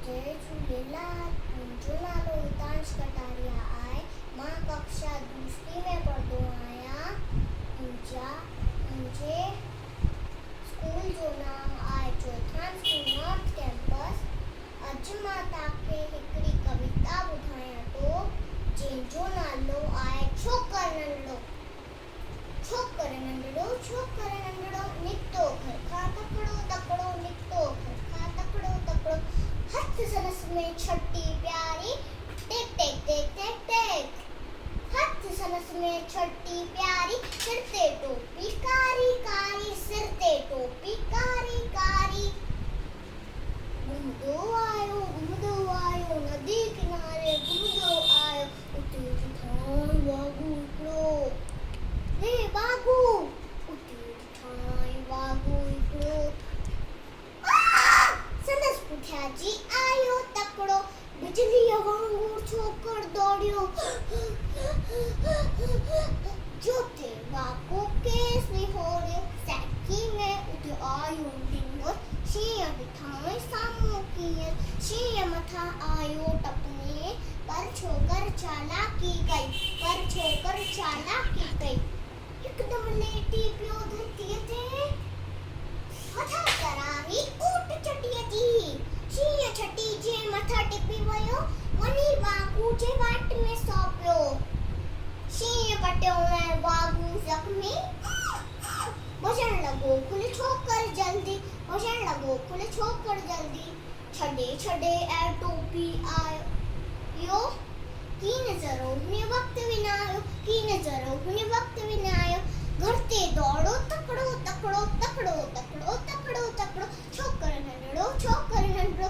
जय झूलेलाल। मुंहिंजो नालो हितांश कटारिया आहे। मां कक्षा दूसरी में पढ़ंदो आहियां। मुंहिंजे स्कूल जो नाम आहे चौथान स्कूल नॉर्थ कैंपस। अॼु मां तव्हांखे हिकिड़ी कविता ॿुधायां थो जंहिंजो नालो आहे छोकर नंढड़ो। छोकर नंढड़ो, छोकर नंढड़ो, निकितो घर खां तकिड़ो तकिड़ो, निकितो घर खां तकिड़ो तकिड़ो, हथ संदस में छटी प्यारी, टेक टेक टेक टेक टेक। हथ संदस में छटी प्यारी, सिर ते टोपी कारी कारी, सिर ते टोपी कारी कारी। घुमदो आयो नदी किनारे, घुमदो आयो उते ठाण वागू हिकिड़ो। रे बागू उते ठाण वागू हिकिड़ो। संदस पुठियां जी आयो तकिड़ो, बिजलीअ वांगुरु छोकर दौड़ियो। जो थे वाको केस निहोरियो, सैकी में उते आयो ढिंगर, शींहं ॾिठाई साम्हूं कीअं, शींहं मथां आयो टपने, पर छोकर चालाकी कई, हिकदमि लेटी पियो धरतीअ ते। मथां करावी ऊट चटीअ जी, शींहं छटी जे मथां टिपी वियो, वञी वागू जे वाट में सौंपियो। शींहं पटियो ऐं वागू ज़ख्मी, भॼण लॻो खुले छोकर जल्दी, छॾे ऐं टोपी आयो। की नज़रो हुन वक़्त विञायो, घर ते दौड़ो तकिड़ो तकिड़ो, छोकर नंढड़ो